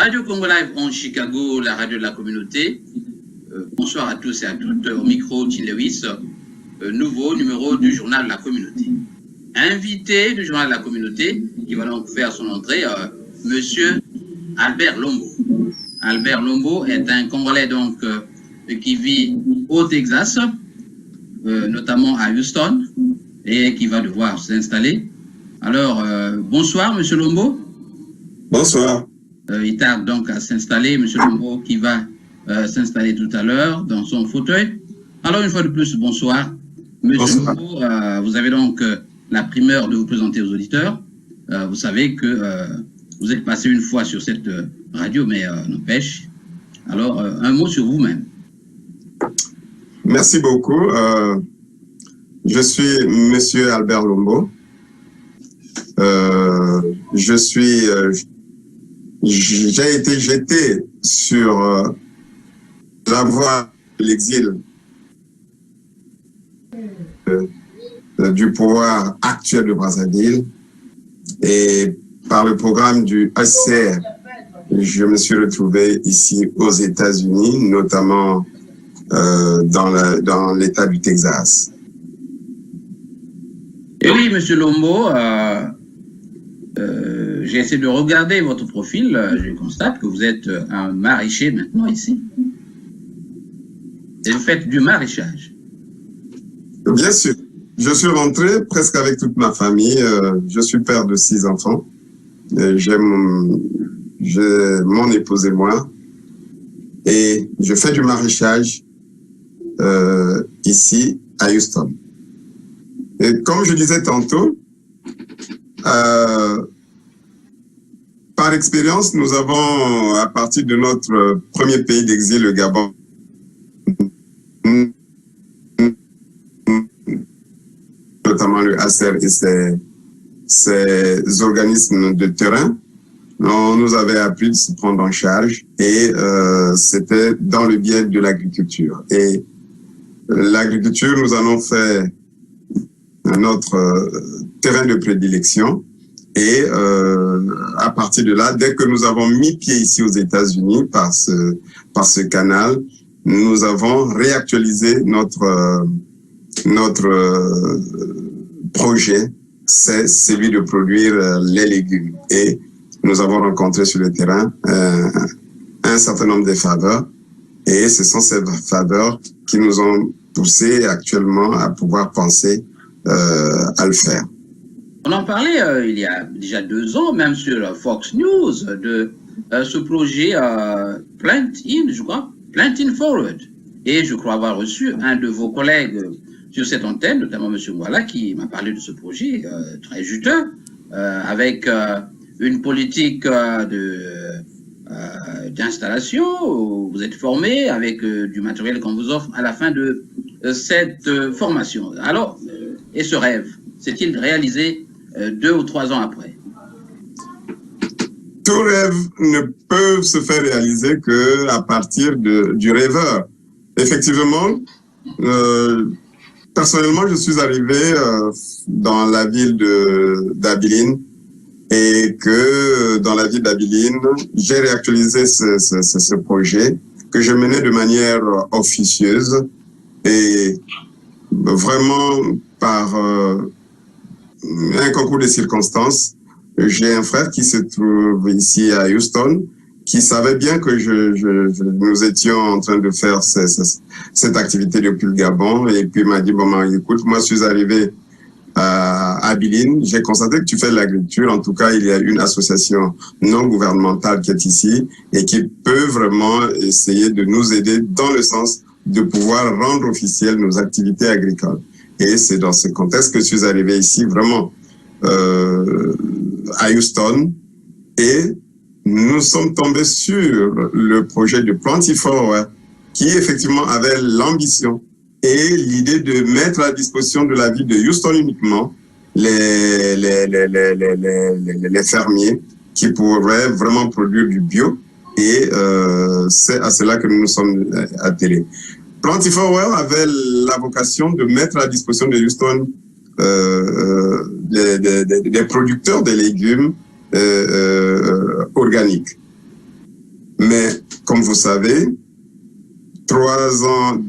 Radio Congo Live en Chicago, la radio de la communauté. Bonsoir à tous et à toutes. Au micro, Tim Lewis, nouveau numéro du journal de la communauté. Invité du journal de la communauté, qui va donc faire son entrée, Monsieur Albert Lombo. Albert Lombo est un Congolais donc qui vit au Texas, notamment à Houston, et qui va devoir s'installer. Alors, bonsoir, Monsieur Lombo. Bonsoir. Il tarde donc à s'installer, M. Lombo, qui va s'installer tout à l'heure dans son fauteuil. Alors, une fois de plus, bonsoir. M. Lombo, vous avez donc la primeur de vous présenter aux auditeurs. Vous savez que vous êtes passé une fois sur cette radio, mais n'empêche. Alors, un mot sur vous-même. Merci beaucoup. Je suis M. Albert Lombo. J'ai été jeté sur la voie de l'exil du pouvoir actuel de Brazzaville et par le programme du HCR, je me suis retrouvé ici aux États-Unis, notamment dans l'État du Texas. Et oui, M. Lombo, j'ai essayé de regarder votre profil, je constate que vous êtes un maraîcher maintenant ici. Et vous faites du maraîchage. Bien sûr. Je suis rentré presque avec toute ma famille. Je suis père de 6 enfants. J'ai mon épouse et moi. Et je fais du maraîchage ici à Houston. Et comme je disais tantôt, par expérience, nous avons, à partir de notre premier pays d'exil, le Gabon, notamment le HCR et ses organismes de terrain, on nous avait appris de se prendre en charge et c'était dans le biais de l'agriculture. Et l'agriculture, nous en avons fait notre terrain de prédilection. Et à partir de là, dès que nous avons mis pied ici aux États-Unis par ce canal, nous avons réactualisé notre projet, c'est celui de produire les légumes. Et nous avons rencontré sur le terrain un certain nombre de faveurs. Et ce sont ces faveurs qui nous ont poussé actuellement à pouvoir penser à le faire. On en parlait il y a déjà 2 ans, même sur Fox News, de ce projet Plant In, je crois, Plant In Forward. Et je crois avoir reçu un de vos collègues sur cette antenne, notamment M. Mwala, qui m'a parlé de ce projet très juteux, avec une politique d'installation où vous êtes formé, avec du matériel qu'on vous offre à la fin de cette formation. Alors, et ce rêve, s'est-il réalisé 2 ou 3 ans après? Tout rêve ne peut se faire réaliser qu'à partir du rêveur. Effectivement, personnellement, je suis arrivé dans la ville d'Abilene et que dans la ville d'Abilene, j'ai réactualisé ce projet que je menais de manière officieuse et vraiment par un concours de circonstances. J'ai un frère qui se trouve ici à Houston, qui savait bien que nous étions en train de faire cette activité depuis le Gabon, et puis il m'a dit, bon, écoute, moi je suis arrivé à Abilene, j'ai constaté que tu fais de l'agriculture, en tout cas il y a une association non gouvernementale qui est ici, et qui peut vraiment essayer de nous aider dans le sens de pouvoir rendre officielles nos activités agricoles. Et c'est dans ce contexte que je suis arrivé ici vraiment à Houston, et nous sommes tombés sur le projet de Plenty Forward qui effectivement avait l'ambition et l'idée de mettre à disposition de la ville de Houston uniquement les fermiers qui pourraient vraiment produire du bio, et c'est à cela que nous nous sommes attelés. Plenty Forward avait la vocation de mettre à disposition de Houston des producteurs de légumes organiques. Mais comme vous savez, 3 ans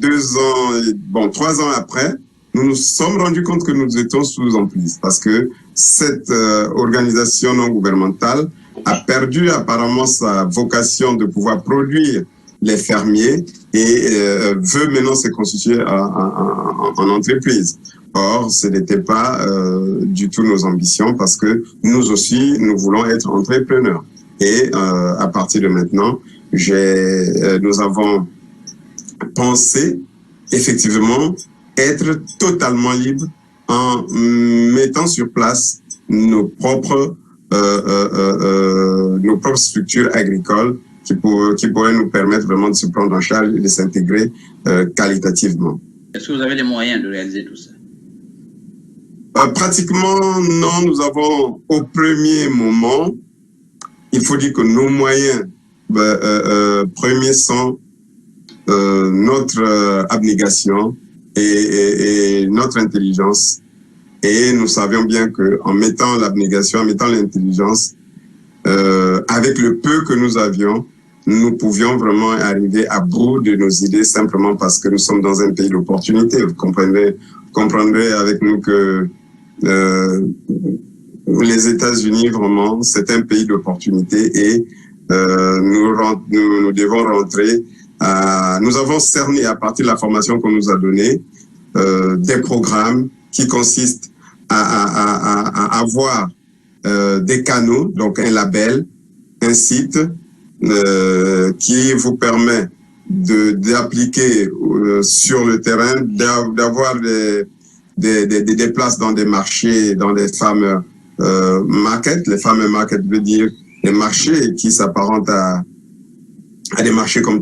après, nous nous sommes rendus compte que nous étions sous emprise parce que cette organisation non gouvernementale a perdu apparemment sa vocation de pouvoir produire les fermiers et veut maintenant se constituer en entreprise. Or, ce n'était pas du tout nos ambitions parce que nous aussi, nous voulons être entrepreneurs. Et à partir de maintenant, nous avons pensé effectivement être totalement libres en mettant sur place nos propres structures agricoles qui pourraient nous permettre vraiment de se prendre en charge et de s'intégrer qualitativement. Est-ce que vous avez les moyens de réaliser tout ça? Pratiquement, non. Nous avons, au premier moment, il faut dire que nos moyens premiers sont notre abnégation et notre intelligence. Et nous savions bien qu'en mettant l'abnégation, en mettant l'intelligence, avec le peu que nous avions, nous pouvions vraiment arriver à bout de nos idées simplement parce que nous sommes dans un pays d'opportunité. Vous comprendrez avec nous que les États-Unis, vraiment, c'est un pays d'opportunité et nous devons rentrer. Nous avons cerné à partir de la formation qu'on nous a donnée des programmes qui consistent à avoir des canaux, donc un label, un site qui vous permet d'appliquer sur le terrain, d'avoir des places dans des marchés, dans des fameux markets. Les fameux markets veut dire des marchés qui s'apparentent à des marchés comme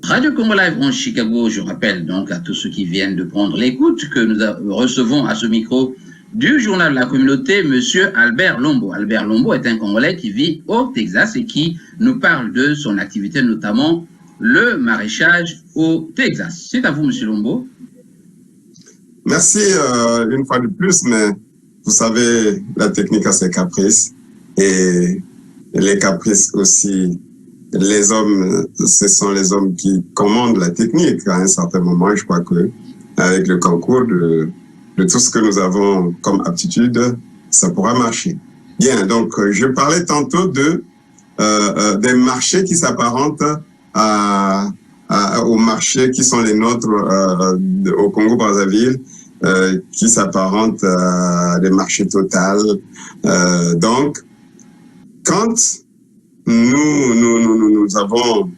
Radio Congo Live en Chicago, je rappelle donc à tous ceux qui viennent de prendre l'écoute que nous recevons à ce micro du journal de la communauté, Monsieur Albert Lombo. Albert Lombo est un Congolais qui vit au Texas et qui nous parle de son activité, notamment le maraîchage au Texas. C'est à vous, Monsieur Lombo. Merci une fois de plus, mais vous savez, la technique a ses caprices et les caprices aussi. Les hommes, ce sont les hommes qui commandent la technique à un certain moment. Je crois que avec le concours de tout ce que nous avons comme aptitude, ça pourra marcher. Bien, donc je parlais tantôt des marchés qui s'apparentent aux marchés qui sont les nôtres au Congo-Brazzaville, qui s'apparentent à des marchés Total. Donc, quand nous avons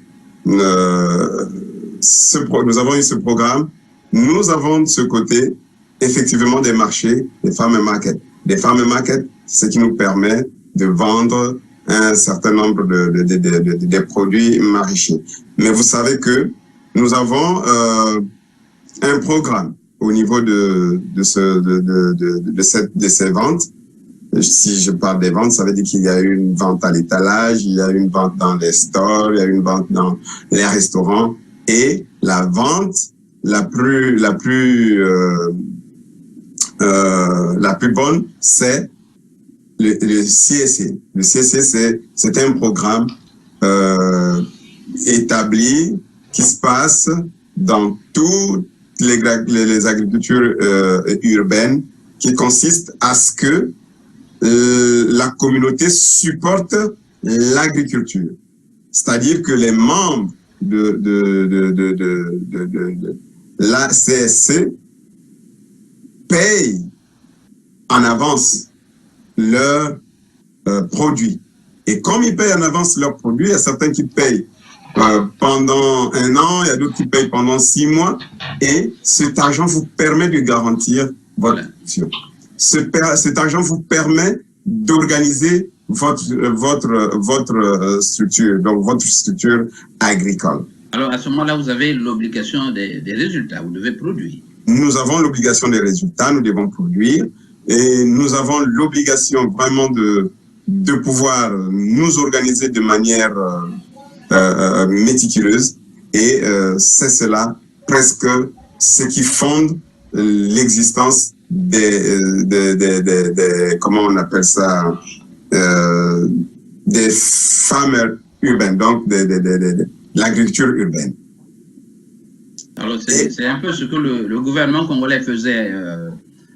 eu ce programme, nous avons de ce côté effectivement des marchés, des farm markets. Des farm markets, ce qui nous permet de vendre un certain nombre de produits maraîchers. Mais vous savez que nous avons un programme au niveau de ces ventes. Si je parle des ventes, ça veut dire qu'il y a une vente à l'étalage, il y a une vente dans les stores, il y a une vente dans les restaurants. Et la vente la plus bonne, c'est le CSC. Le CSC, c'est un programme établi qui se passe dans toutes les agricultures urbaines, qui consiste à ce que la communauté supporte l'agriculture. C'est-à-dire que les membres de la CSC payent en avance leurs produits. Et comme ils payent en avance leurs produits, il y a certains qui payent pendant 1 an, il y a d'autres qui payent pendant 6 mois. Et cet argent vous permet de garantir votre action. Cet argent vous permet d'organiser votre structure, donc votre structure agricole. Alors, à ce moment-là, vous avez l'obligation des résultats, vous devez produire. Nous avons l'obligation des résultats, nous devons produire, et nous avons l'obligation vraiment de pouvoir nous organiser de manière méticuleuse, et c'est cela presque ce qui fonde l'existence comment on appelle ça, des femmes urbaines, donc de l'agriculture urbaine. Alors, c'est un peu ce que le gouvernement congolais faisait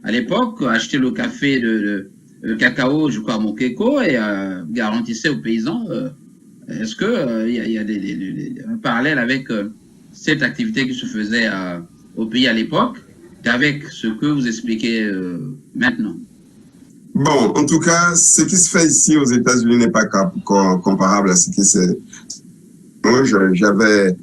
à l'époque, acheter le café, le cacao, je crois, à Mokeko, et garantissait aux paysans. Est-ce qu'il y a un parallèle avec cette activité qui se faisait au pays à l'époque, avec ce que vous expliquez maintenant? Bon, en tout cas, ce qui se fait ici aux États-Unis n'est pas comparable à ce qui se... Moi, j'avais...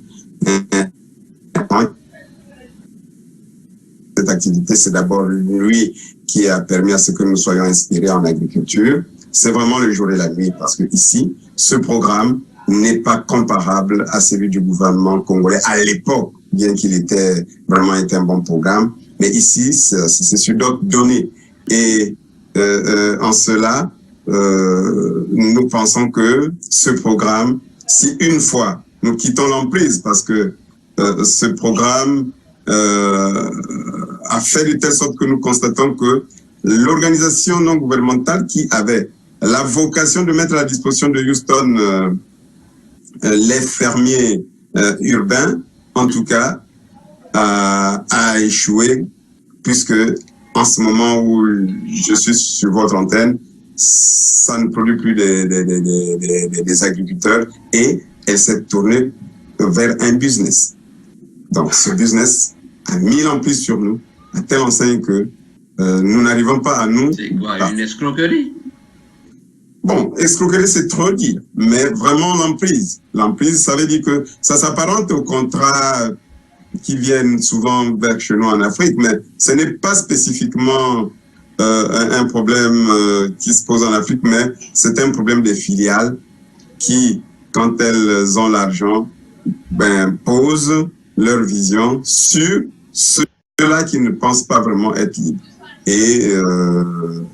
Cette activité, c'est d'abord lui qui a permis à ce que nous soyons inspirés en agriculture. C'est vraiment le jour et la nuit, parce que ici, ce programme n'est pas comparable à celui du gouvernement congolais à l'époque, bien qu'il était vraiment été un bon programme. Mais ici, c'est sur d'autres données. Et en cela, nous pensons que ce programme, si une fois nous quittons l'emprise, parce que ce programme a fait de telle sorte que nous constatons que l'organisation non gouvernementale qui avait la vocation de mettre à la disposition de Houston les fermiers urbains, en tout cas, a échoué, puisque en ce moment où je suis sur votre antenne, ça ne produit plus des agriculteurs et elle s'est tournée vers un business. Donc ce business a mis l'emprise sur nous, à telle enseigne que nous n'arrivons pas à nous... C'est quoi, une escroquerie? Bon, escroquerie, c'est trop dire, mais vraiment l'emprise. L'emprise, ça veut dire que ça s'apparente aux contrats qui viennent souvent vers chez nous en Afrique, mais ce n'est pas spécifiquement un problème qui se pose en Afrique, mais c'est un problème des filiales qui, quand elles ont l'argent, posent leur vision sur ceux-là qui ne pensent pas vraiment être libres. Et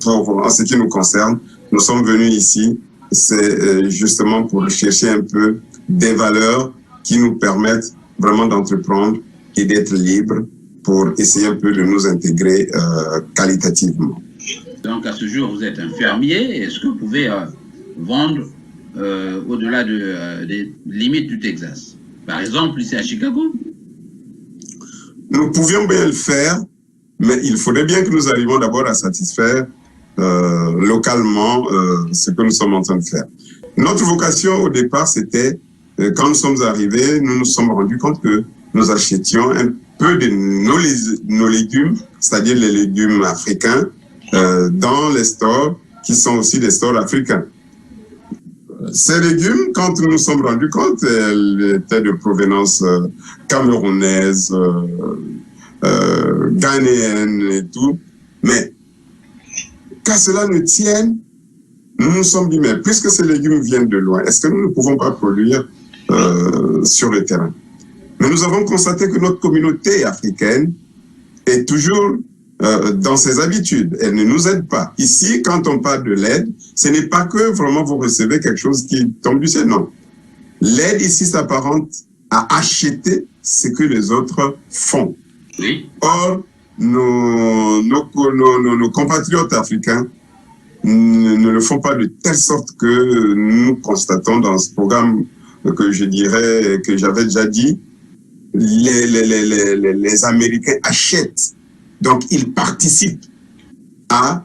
en ce qui nous concerne, nous sommes venus ici, c'est justement pour chercher un peu des valeurs qui nous permettent vraiment d'entreprendre et d'être libres pour essayer un peu de nous intégrer qualitativement. Donc à ce jour, vous êtes un fermier. Est-ce que vous pouvez vendre au-delà des limites du Texas? Par exemple, ici à Chicago? Nous pouvions bien le faire, mais il faudrait bien que nous arrivions d'abord à satisfaire localement ce que nous sommes en train de faire. Notre vocation au départ, c'était, quand nous sommes arrivés, nous nous sommes rendus compte que nous achetions un peu de nos légumes, c'est-à-dire les légumes africains, dans les stores qui sont aussi des stores africains. Ces légumes, quand nous nous sommes rendus compte, elles étaient de provenance camerounaise, ghanéenne et tout, mais qu'à cela ne tienne, nous nous sommes dit, mais puisque ces légumes viennent de loin, est-ce que nous ne pouvons pas produire sur le terrain? Mais nous avons constaté que notre communauté africaine est toujours dans ses habitudes. Elle ne nous aide pas. Ici, quand on parle de l'aide, ce n'est pas que vraiment vous recevez quelque chose qui tombe du ciel, non. L'aide ici s'apparente à acheter ce que les autres font. Oui. Or, nos compatriotes africains ne le font pas de telle sorte que nous constatons dans ce programme que je dirais, que j'avais déjà dit, les Américains achètent. Donc, ils participent à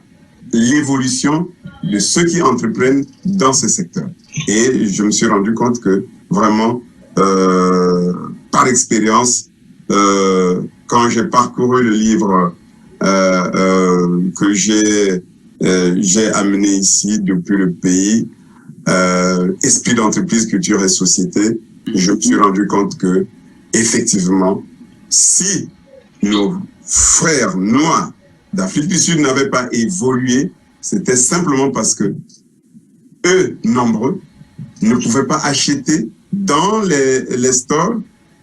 l'évolution de ceux qui entreprennent dans ce secteur. Et je me suis rendu compte que vraiment, par expérience, quand j'ai parcouru le livre que j'ai amené ici depuis le pays, Esprit d'entreprise, culture et société, je me suis rendu compte que, effectivement, si nos frères noirs d'Afrique du Sud n'avaient pas évolué, c'était simplement parce que eux, nombreux, ne pouvaient pas acheter dans les stores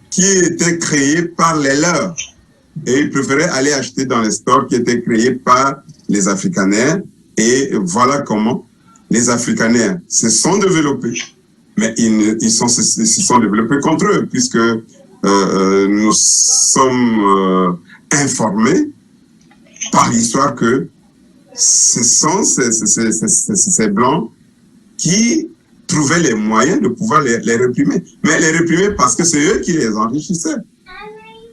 qui étaient créés par les leurs. Et ils préféraient aller acheter dans les stores qui étaient créés par les Afrikaners. Et voilà comment les Afrikaners se sont développés. Mais ils se sont développés contre eux, puisque nous sommes informés par l'histoire que ce sont ces Blancs qui trouvaient les moyens de pouvoir les réprimer. Mais les réprimer parce que c'est eux qui les enrichissaient.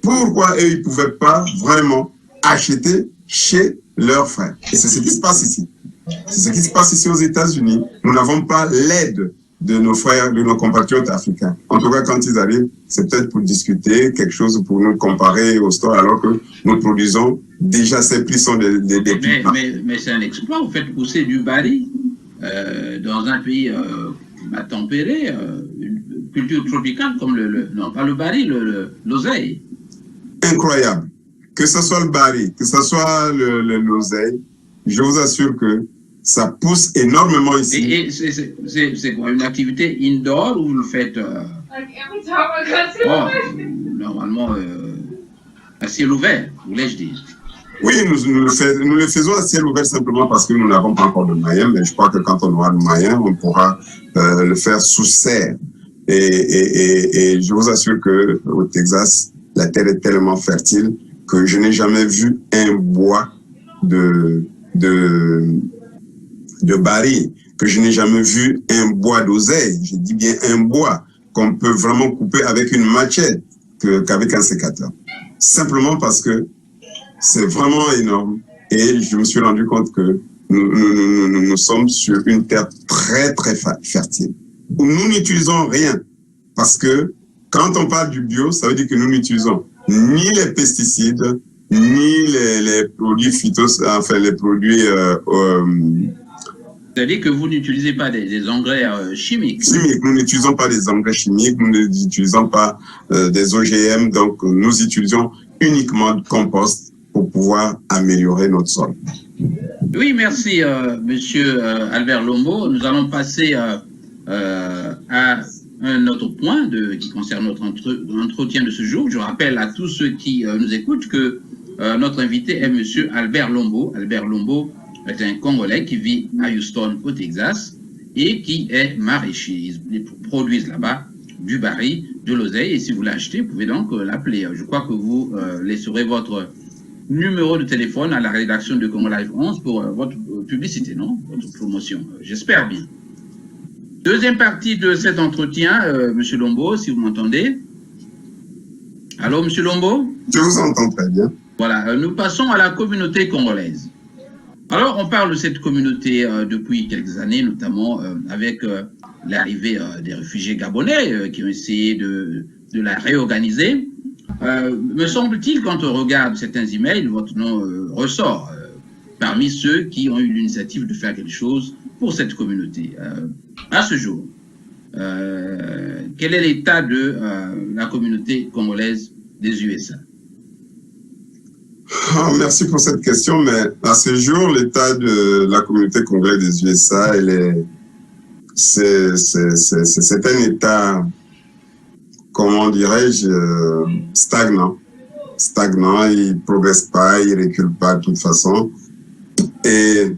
Pourquoi eux, ils ne pouvaient pas vraiment acheter chez leurs frères? Et c'est ce qui se passe ici. C'est ce qui se passe ici aux États-Unis. Nous n'avons pas l'aide de nos frères, de nos compatriotes africains. En tout cas, quand ils arrivent, c'est peut-être pour discuter, quelque chose pour nous comparer au store, alors que nous produisons déjà ces prix sont des mais c'est un exploit, vous faites pousser du baril dans un pays tempéré, une culture tropicale comme non pas le baril, l'oseille. Incroyable. Que ce soit le baril, que ce soit l'oseille, je vous assure que ça pousse énormément ici. Et c'est quoi, une activité indoor ou vous le faites normalement à ciel ouvert, voulais-je dire? Oui, nous le faisons à ciel ouvert simplement parce que nous n'avons pas encore de moyens, mais je crois que quand on aura de moyens, on pourra le faire sous serre. Et je vous assure qu'au Texas, la terre est tellement fertile que je n'ai jamais vu un bois de baril, que je n'ai jamais vu un bois d'oseille, je dis bien un bois qu'on peut vraiment couper avec une machette qu'avec un sécateur. Simplement parce que c'est vraiment énorme et je me suis rendu compte que nous sommes sur une terre très très fertile où nous n'utilisons rien parce que quand on parle du bio, ça veut dire que nous n'utilisons ni les pesticides ni les produits les produits c'est-à-dire que vous n'utilisez pas des engrais chimiques. Nous n'utilisons pas des engrais chimiques, nous n'utilisons pas des OGM, donc nous utilisons uniquement du compost pour pouvoir améliorer notre sol. Oui, merci, Monsieur Albert Lombo. Nous allons passer à un autre point qui concerne notre entretien de ce jour. Je rappelle à tous ceux qui nous écoutent que notre invité est Monsieur Albert Lombo. Albert Lombo est un Congolais qui vit à Houston, au Texas, et qui est maraîcher. Ils produisent là-bas du baril, de l'oseille, et si vous l'achetez, vous pouvez donc l'appeler. Je crois que vous laisserez votre numéro de téléphone à la rédaction de Congo Live 11 pour votre publicité, non? Votre promotion, j'espère bien. Deuxième partie de cet entretien, Monsieur Lombo, si vous m'entendez. Allô, Monsieur Lombo? Je vous entends très bien. Voilà, nous passons à la communauté congolaise. Alors, on parle de cette communauté depuis quelques années, notamment avec l'arrivée des réfugiés gabonais qui ont essayé de la réorganiser. Me semble-t-il, quand on regarde certains emails, votre nom ressort parmi ceux qui ont eu l'initiative de faire quelque chose pour cette communauté. À ce jour, quel est l'état de la communauté congolaise des USA? Oh, merci pour cette question, mais à ce jour, l'état de la communauté congolaise des USA, c'est un état, comment dirais-je, stagnant. Stagnant, il ne progresse pas, il ne recule pas de toute façon. Et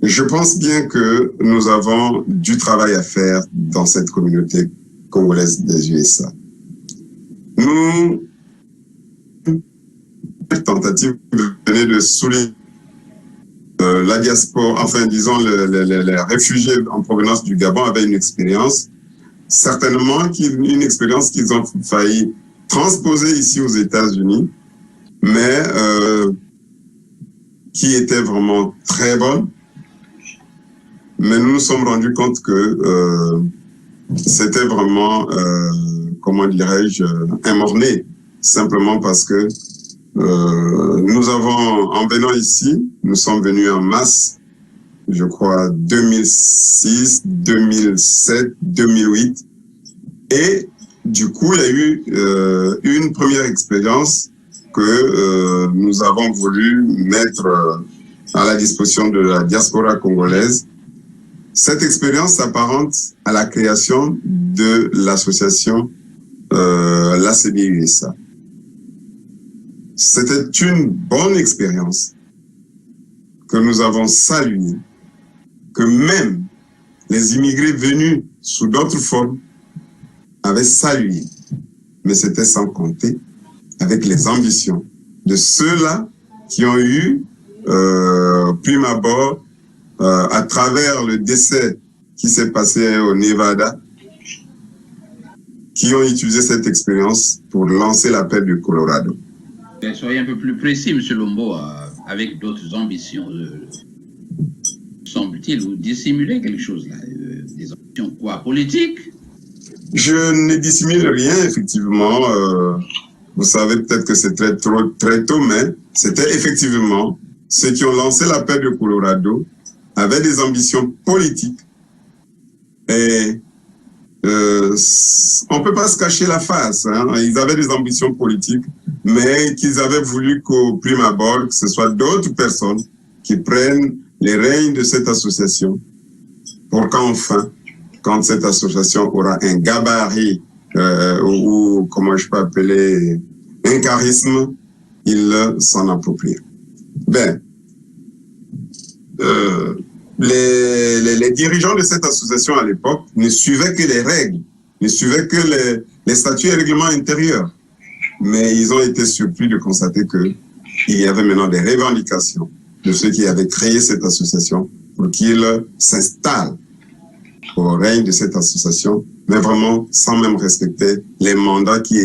je pense bien que nous avons du travail à faire dans cette communauté congolaise des USA. Nous, tentative venait de souligner la diaspora, enfin disons les réfugiés en provenance du Gabon avaient une expérience, certainement une expérience qu'ils ont failli transposer ici aux États-Unis, mais qui était vraiment très bonne. Mais nous nous sommes rendus compte que c'était vraiment, comment dirais-je, un simplement parce que nous avons, en venant ici, nous sommes venus en masse, je crois 2006, 2007, 2008. Et du coup, il y a eu une première expérience que nous avons voulu mettre à la disposition de la diaspora congolaise. Cette expérience s'apparente à la création de l'association l'ACB-USA. C'était une bonne expérience que nous avons saluée, que même les immigrés venus sous d'autres formes avaient salué. Mais c'était sans compter avec les ambitions de ceux-là qui ont eu, prime abord, à travers le décès qui s'est passé au Nevada, qui ont utilisé cette expérience pour lancer l'appel du Colorado. Soyez un peu plus précis, M. Lombo, avec d'autres ambitions, semble-t-il, vous dissimulez quelque chose là, des ambitions quoi, politiques? Je ne dissimule rien, effectivement. Vous savez peut-être que c'est très tôt, mais c'était effectivement ceux qui ont lancé l'appel du Colorado avaient des ambitions politiques. Et on ne peut pas se cacher la face. Hein. Ils avaient des ambitions politiques, mais qu'ils avaient voulu qu'au prime abord, que ce soit d'autres personnes qui prennent les règnes de cette association pour qu'enfin, quand cette association aura un gabarit ou comment je peux appeler, un charisme, ils s'en approprient. Ben, les dirigeants de cette association à l'époque ne suivaient que les règles, ne suivaient que les statuts et règlements intérieurs. Mais ils ont été surpris de constater qu'il y avait maintenant des revendications de ceux qui avaient créé cette association pour qu'ils s'installent au règne de cette association, mais vraiment sans même respecter les mandats qui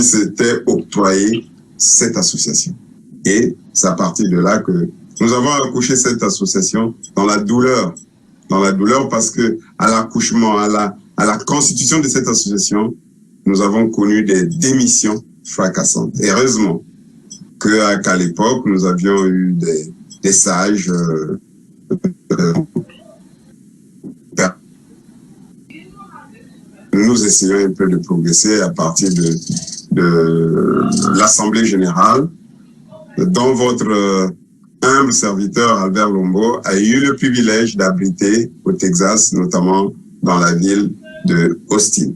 s'étaient octroyés cette association. Et c'est à partir de là que nous avons accouché cette association dans la douleur parce que à l'accouchement, à la constitution de cette association, nous avons connu des démissions fracassantes. Et heureusement qu'à l'époque, nous avions eu des sages nous essayons un peu de progresser à partir de l'Assemblée générale, dont votre humble serviteur Albert Lombo a eu le privilège d'abriter au Texas, notamment dans la ville de Austin.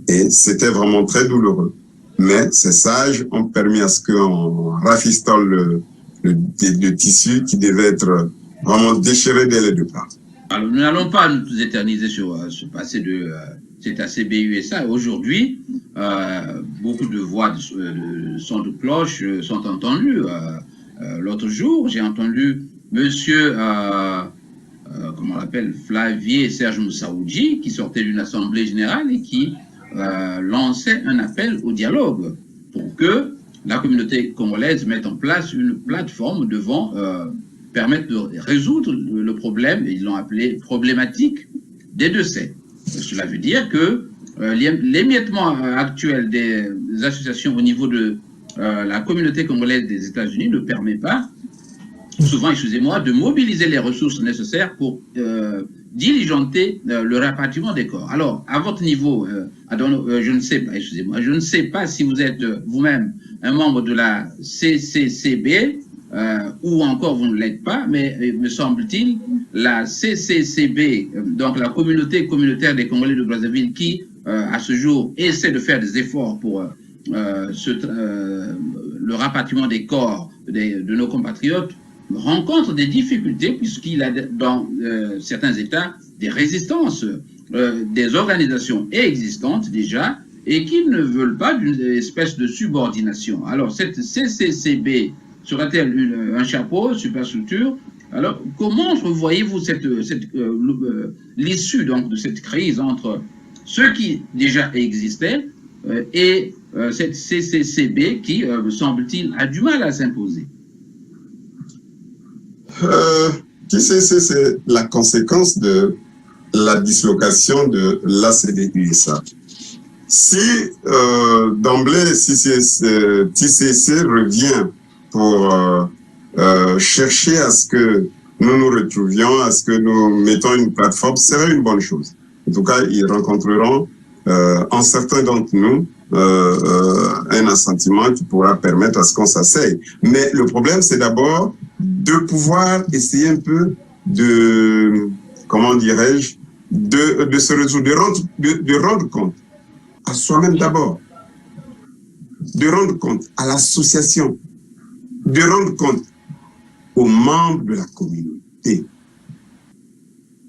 Et c'était vraiment très douloureux. Mais ces sages ont permis à ce qu'on rafistole le tissu qui devait être vraiment déchiré dès le départ. Alors, nous n'allons pas nous éterniser sur ce passé de cet ACB-USA. Aujourd'hui, beaucoup de voix de sons de cloche sont entendues. L'autre jour, j'ai entendu monsieur, comment on l'appelle, Flavier Serge Moussaoudji, qui sortait d'une assemblée générale et qui lançait un appel au dialogue pour que la communauté congolaise mette en place une plateforme devant permettre de résoudre le problème, et ils l'ont appelé problématique des décès. Cela veut dire que l'émiettement actuel des associations au niveau de la communauté congolaise des États-Unis ne permet pas, souvent, excusez-moi, de mobiliser les ressources nécessaires pour diligenter le rapatriement des corps. Alors, à votre niveau, je ne sais pas, excusez-moi, je ne sais pas si vous êtes vous-même un membre de la CCCB, ou encore vous ne l'êtes pas, mais me semble-t-il, la CCCB, donc la communauté communautaire des Congolais de Brazzaville, qui à ce jour essaie de faire des efforts pour le rapatriement des corps de nos compatriotes, rencontre des difficultés puisqu'il a dans certains États des résistances, des organisations existantes déjà et qui ne veulent pas d'une espèce de subordination. Alors cette CCCB sera-t-elle un chapeau, superstructure? Alors comment voyez-vous l'issue donc de cette crise entre ceux qui déjà existaient et cette CCCB qui, me semble-t-il, a du mal à s'imposer? C'est la conséquence de la dislocation de l'ACD-USA. Si d'emblée, si TCC revient pour chercher à ce que nous nous retrouvions, à ce que nous mettons une plateforme, ce serait une bonne chose. En tout cas, ils rencontreront en certains d'entre nous un assentiment qui pourra permettre à ce qu'on s'asseye. Mais le problème, c'est d'abord de pouvoir essayer un peu de, comment dirais-je, de se résoudre, de rendre compte à soi-même d'abord, de rendre compte à l'association, de rendre compte aux membres de la communauté.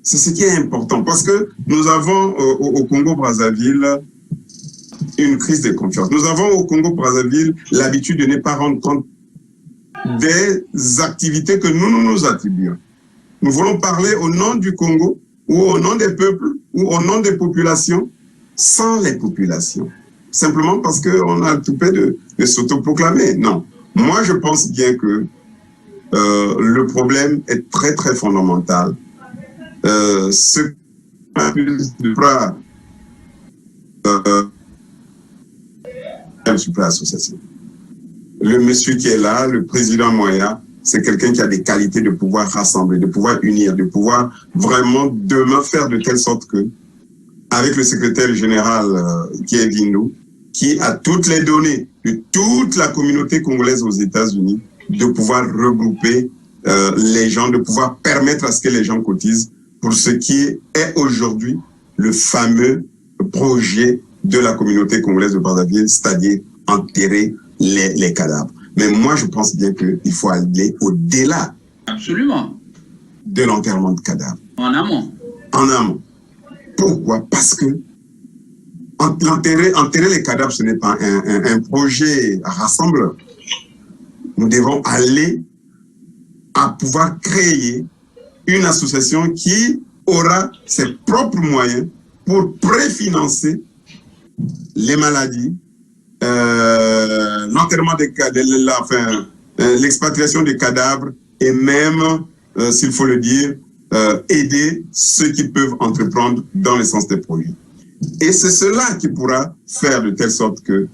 C'est ce qui est important parce que nous avons au Congo-Brazzaville une crise de confiance. Nous avons au Congo-Brazzaville l'habitude de ne pas rendre compte des activités que nous attribuons. Nous voulons parler au nom du Congo ou au nom des peuples ou au nom des populations sans les populations. Simplement parce qu'on a tout fait de s'autoproclamer. Non. Moi, je pense bien que le problème est très, très fondamental. Ce supra association. Le monsieur qui est là, le président Moya, c'est quelqu'un qui a des qualités de pouvoir rassembler, de pouvoir unir, de pouvoir vraiment demain faire de telle sorte que, avec le secrétaire général qui est Vindou, qui a toutes les données de toute la communauté congolaise aux États-Unis, de pouvoir regrouper les gens, de pouvoir permettre à ce que les gens cotisent pour ce qui est aujourd'hui le fameux projet de la communauté congolaise de Brazzaville, c'est-à-dire enterrer les cadavres. Mais moi, je pense bien qu'il faut aller au-delà. Absolument. De l'enterrement de cadavres. En amont. En amont. Pourquoi? Parce que enterrer les cadavres, ce n'est pas un projet rassembleur. Nous devons aller à pouvoir créer une association qui aura ses propres moyens pour préfinancer les maladies, l'enterrement des cadavres, enfin, l'expatriation des cadavres et même, s'il faut le dire, aider ceux qui peuvent entreprendre dans le sens des projets. Et c'est cela qui pourra faire de telle sorte que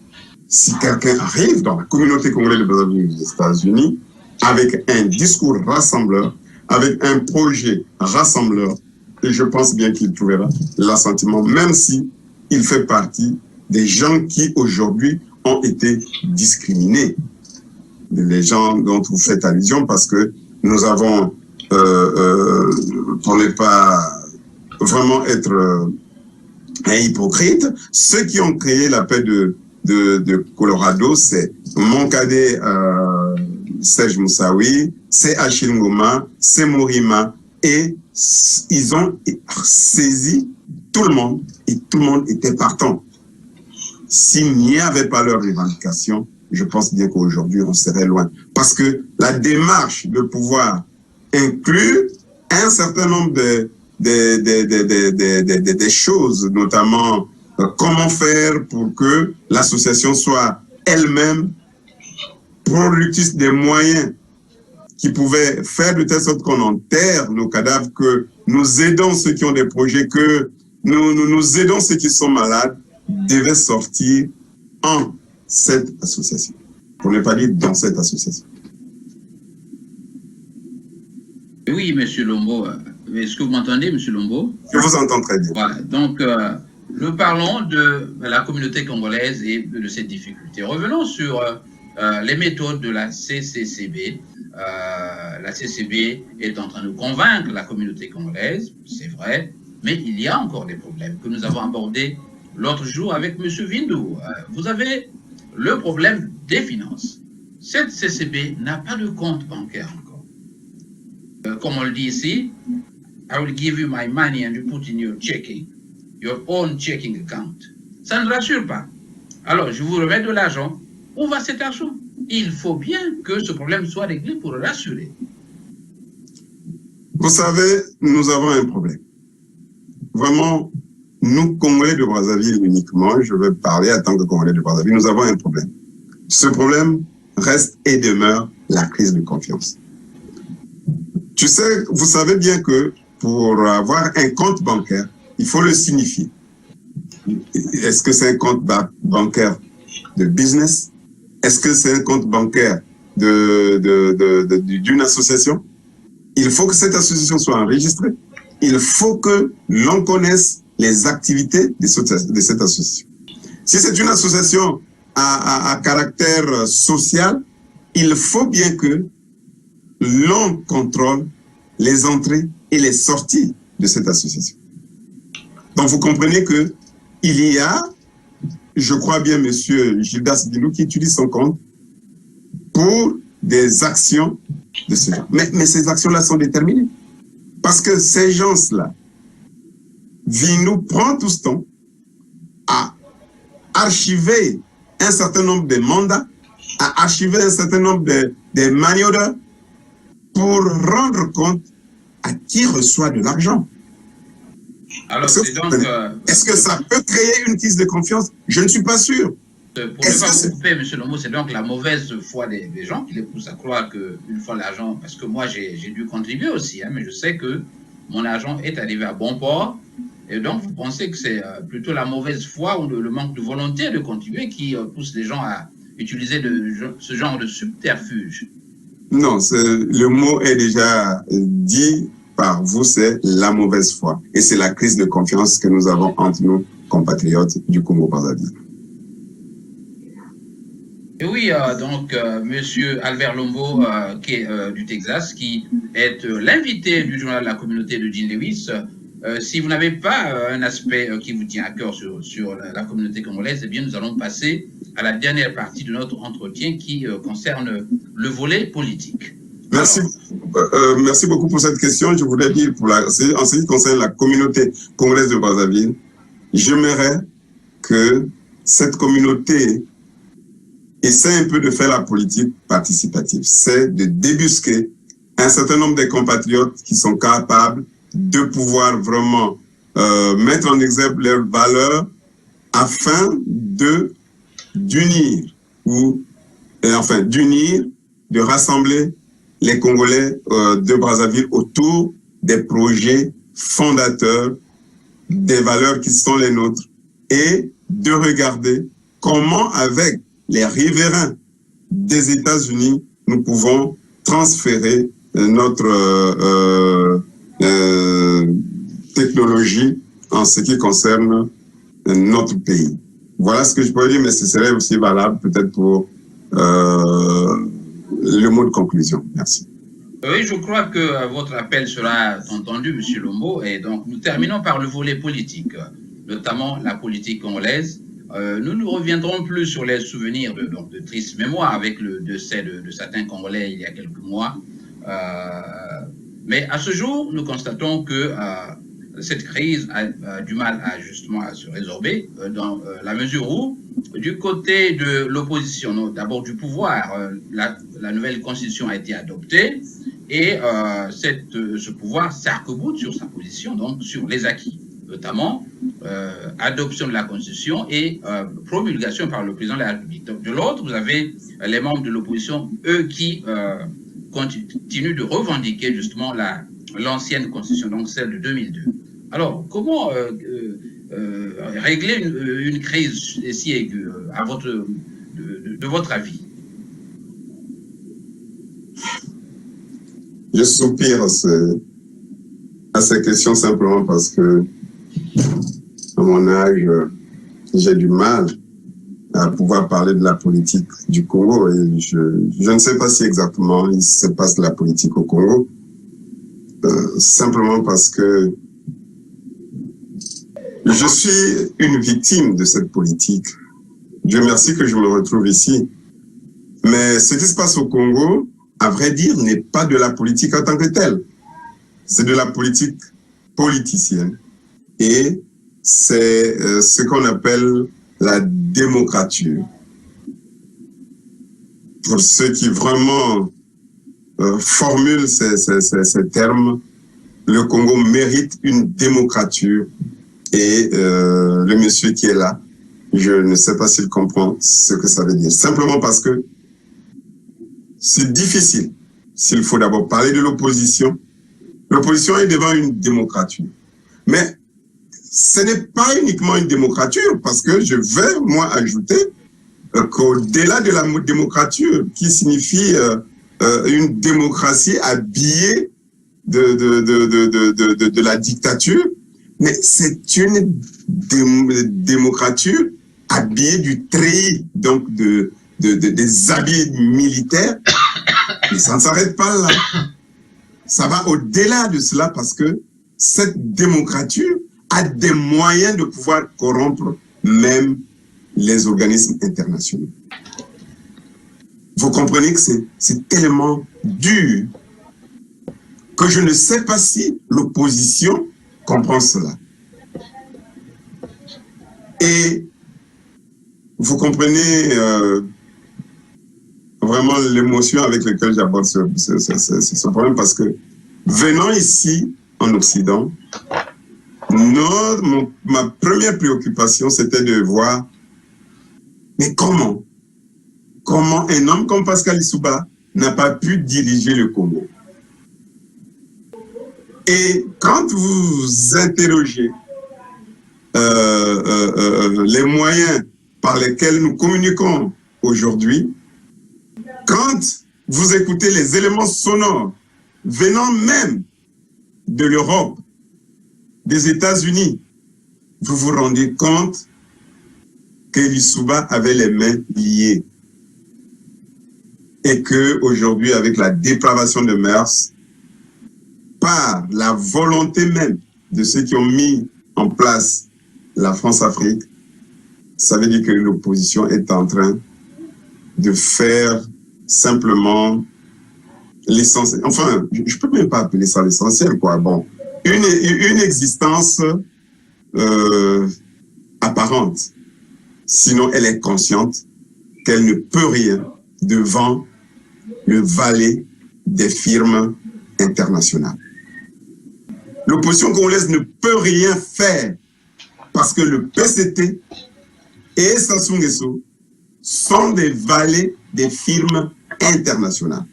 si quelqu'un arrive dans la communauté congolaise de Brazzaville des États-Unis avec un discours rassembleur, avec un projet rassembleur, et je pense bien qu'il trouvera l'assentiment, même si il fait partie des gens qui aujourd'hui ont été discriminés. Les gens dont vous faites allusion, parce que nous avons, pour ne pas vraiment être un hypocrite, ceux qui ont créé la paix de Colorado, c'est mon cadet Serge Moussaoui, c'est Achille Ngoma, c'est Morima, et ils ont saisi tout le monde, et tout le monde était partant. S'il n'y avait pas leur revendication, je pense bien qu'aujourd'hui, on serait loin. Parce que la démarche de pouvoir inclure un certain nombre des choses, notamment comment faire pour que l'association soit elle-même productrice des moyens qui pouvaient faire de telle sorte qu'on enterre nos cadavres, que nous aidons ceux qui ont des projets, que nous aidons ceux qui sont malades, devait sortir en cette association. Pour ne pas dire dans cette association. Oui, M. Lombo. Est-ce que vous m'entendez, M. Lombo? Je vous entends très bien. Voilà. Donc, nous parlons de la communauté congolaise et de ses difficultés. Revenons sur les méthodes de la CCCB. La CCB est en train de convaincre la communauté congolaise, c'est vrai, mais il y a encore des problèmes que nous avons abordés l'autre jour avec M. Vindou. Vous avez le problème des finances. Cette CCB n'a pas de compte bancaire encore. Comme on le dit ici, I will give you my money and you put in your own checking account. Ça ne rassure pas. Alors, je vous remets de l'argent. Où va cet argent? Il faut bien que ce problème soit réglé pour rassurer. Vous savez, nous avons un problème. Vraiment, nous, Congolais de Brazzaville uniquement, je vais parler en tant que Congolais de Brazzaville, nous avons un problème. Ce problème reste et demeure la crise de confiance. Tu sais, vous savez bien que pour avoir un compte bancaire, il faut le signifier. Est-ce que c'est un compte bancaire de business? Est-ce que c'est un compte bancaire d'une association? Il faut que cette association soit enregistrée. Il faut que l'on connaisse les activités de cette association. Si c'est une association à caractère social, il faut bien que l'on contrôle les entrées et les sorties de cette association. Donc vous comprenez que il y a, je crois bien, monsieur Gildas Bilou, qui utilise son compte pour des actions de ce genre. Mais ces actions-là sont déterminées. Parce que ces gens-là, Vindou prend tout ce temps à archiver un certain nombre de mandats, à archiver un certain nombre de manières pour rendre compte à qui reçoit de l'argent. Alors, c'est donc... Est-ce que ça peut créer une crise de confiance? Je ne suis pas sûr. Pour ne pas vous couper, M. Lombo, c'est donc la mauvaise foi des gens qui les pousse à croire qu'une fois l'argent... Parce que moi, j'ai dû contribuer aussi, hein, mais je sais que mon argent est arrivé à bon port. Et donc, vous pensez que c'est plutôt la mauvaise foi ou le manque de volonté de contribuer qui pousse les gens à utiliser ce genre de subterfuge? Non, le mot est déjà dit par vous, c'est la mauvaise foi. Et c'est la crise de confiance que nous avons entre nos compatriotes du Congo-Brazzaville. Et oui, donc, Monsieur Albert Lombo, qui est du Texas, qui est l'invité du journal de la communauté de Jean Lewis. Si vous n'avez pas un aspect qui vous tient à cœur sur la communauté congolaise, eh bien, nous allons passer à la dernière partie de notre entretien qui concerne le volet politique. Merci, merci beaucoup pour cette question. Je voudrais dire, en ce qui concerne la communauté congolaise de Brazzaville, j'aimerais que cette communauté essaie un peu de faire la politique participative. C'est de débusquer un certain nombre de compatriotes qui sont capables de pouvoir vraiment mettre en exergue leurs valeurs afin d'unir de rassembler les Congolais de Brazzaville autour des projets fondateurs, des valeurs qui sont les nôtres, et de regarder comment, avec les riverains des États-Unis, nous pouvons transférer notre technologie en ce qui concerne notre pays. Voilà ce que je peux dire, mais ce serait aussi valable peut-être pour le mot de conclusion. Merci. Oui, je crois que votre appel sera entendu, M. Lombo, et donc nous terminons par le volet politique, notamment la politique congolaise. Nous ne reviendrons plus sur les souvenirs de triste mémoire avec le décès de certains Congolais il y a quelques mois. Mais à ce jour, nous constatons que cette crise a du mal justement à se résorber dans la mesure où, du côté de l'opposition, d'abord du pouvoir, la nouvelle constitution a été adoptée et ce pouvoir s'arc-boute sur sa position, donc sur les acquis, notamment adoption de la constitution et promulgation par le président de la République. Donc, de l'autre, vous avez les membres de l'opposition, eux qui continuent de revendiquer justement l'ancienne constitution, donc celle de 2002. Alors, comment régler une crise si aiguë, de votre avis? Je soupire à ces questions simplement parce que, à mon âge, j'ai du mal à pouvoir parler de la politique du Congo. Et je ne sais pas si exactement il se passe de la politique au Congo, simplement parce que je suis une victime de cette politique. Dieu merci que je me retrouve ici. Mais ce qui se passe au Congo, à vrai dire, n'est pas de la politique en tant que telle. C'est de la politique politicienne. Et c'est ce qu'on appelle la démocrature. Pour ceux qui vraiment formulent ces termes, le Congo mérite une démocrature. Et le monsieur qui est là, je ne sais pas s'il comprend ce que ça veut dire. Simplement parce que c'est difficile. S'il faut d'abord parler de l'opposition, l'opposition est devant une démocrature. Mais ce n'est pas uniquement une démocrature, parce que je vais, moi, ajouter qu'au-delà de la démocrature, qui signifie une démocratie habillée de la dictature, mais c'est une démocrature habillée du treillis, donc des habits militaires. Mais ça ne s'arrête pas là. Ça va au-delà de cela parce que cette démocrature a des moyens de pouvoir corrompre même les organismes internationaux. Vous comprenez que c'est tellement dur que je ne sais pas si l'opposition comprend cela. Et vous comprenez vraiment l'émotion avec laquelle j'aborde ce problème, parce que venant ici, en Occident, ma première préoccupation, c'était de voir, mais comment un homme comme Pascal Lissouba n'a pas pu diriger le Congo? Et quand vous interrogez les moyens par lesquels nous communiquons aujourd'hui, quand vous écoutez les éléments sonores venant même de l'Europe, des États-Unis, vous vous rendez compte que Lissouba avait les mains liées. Et qu'aujourd'hui, avec la dépravation de mœurs, par la volonté même de ceux qui ont mis en place la France-Afrique, ça veut dire que l'opposition est en train de faire simplement l'essentiel. Enfin, je ne peux même pas appeler ça l'essentiel, quoi. Bon, une existence apparente. Sinon, elle est consciente qu'elle ne peut rien devant le valet des firmes internationales. L'opposition congolaise ne peut rien faire parce que le PCT et Sassou Nguesso sont des valets des firmes internationales.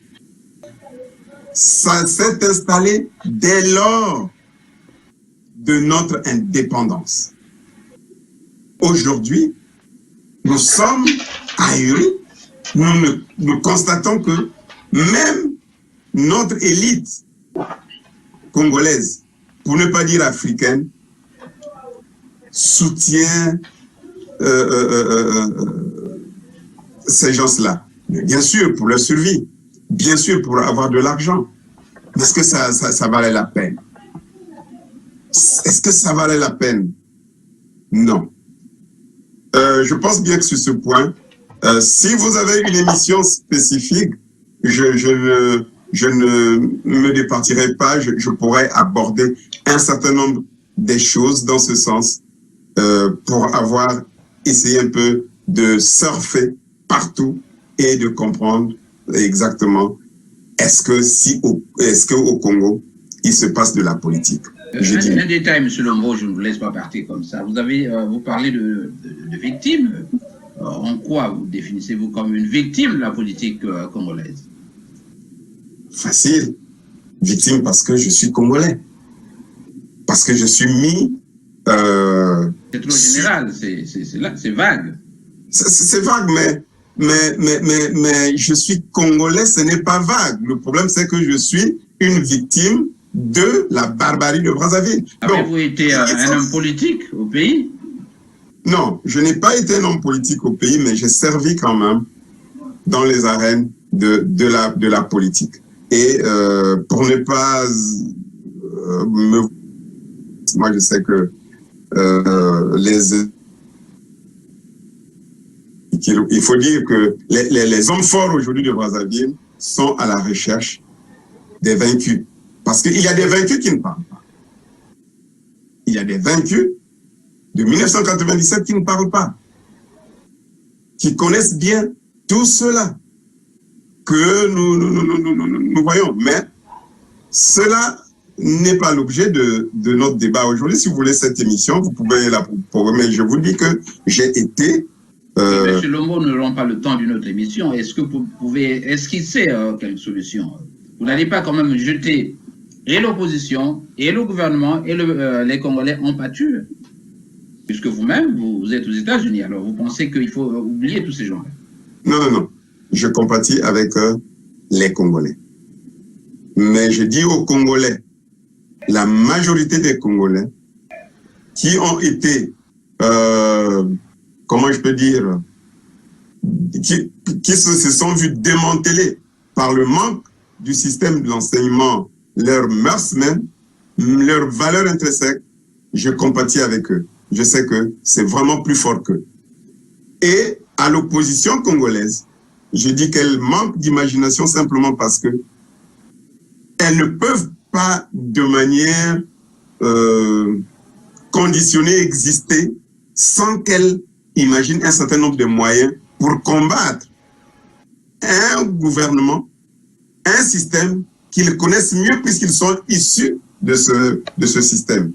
Ça s'est installé dès lors de notre indépendance. Aujourd'hui, nous sommes ahuris. Nous constatons que même notre élite congolaise, pour ne pas dire africaine, soutient ces gens-là. Bien sûr, pour leur survie. Bien sûr, pour avoir de l'argent. Est-ce que ça valait la peine? Est-ce que ça valait la peine? Non. Je pense bien que sur ce point, si vous avez une émission spécifique, je ne me départirai pas, je pourrais aborder un certain nombre des choses dans ce sens pour avoir essayé un peu de surfer partout et de comprendre exactement est-ce qu'au Congo, il se passe de la politique. Un détail, M. Lombo, je ne vous laisse pas partir comme ça. Vous parlez de victimes. En quoi vous définissez-vous comme une victime de la politique congolaise? Facile. Victime parce que je suis congolais. Parce que je suis mis... c'est trop général, c'est vague. C'est vague, mais je suis congolais, ce n'est pas vague. Le problème, c'est que je suis une victime de la barbarie de Brazzaville. Avez-vous été un homme politique au pays? Non, je n'ai pas été un homme politique au pays, mais j'ai servi quand même dans les arènes de la politique. Et pour ne pas moi, je sais que il faut dire que les hommes forts aujourd'hui de Brazzaville sont à la recherche des vaincus. Parce qu'il y a des vaincus qui ne parlent pas. Il y a des vaincus de 1997 qui ne parlent pas. Qui connaissent bien tout cela que nous voyons. Mais cela n'est pas l'objet de notre débat aujourd'hui. Si vous voulez cette émission, vous pouvez la programmer. Je vous dis que j'ai été... Monsieur Lombo, nous n'aurons pas le temps d'une autre émission. Est-ce que vous pouvez esquisser quelques solutions? Vous n'allez pas quand même jeter et l'opposition, et le gouvernement, et les Congolais en pâture? Puisque vous-même, vous êtes aux États-Unis. Alors, vous pensez qu'il faut oublier tous ces gens-là? Non. Je compatis avec les Congolais. Mais je dis aux Congolais, la majorité des Congolais qui ont été, comment je peux dire, qui se sont vus démanteler par le manque du système de l'enseignement, leurs mœurs même, leurs valeurs intrinsèques, je compatis avec eux. Je sais que c'est vraiment plus fort qu'eux. Et à l'opposition congolaise, je dis qu'elle manque d'imagination simplement parce que elles ne peuvent pas de manière conditionnée exister sans qu'elles imaginent un certain nombre de moyens pour combattre un gouvernement, un système qu'ils connaissent mieux puisqu'ils sont issus de ce système.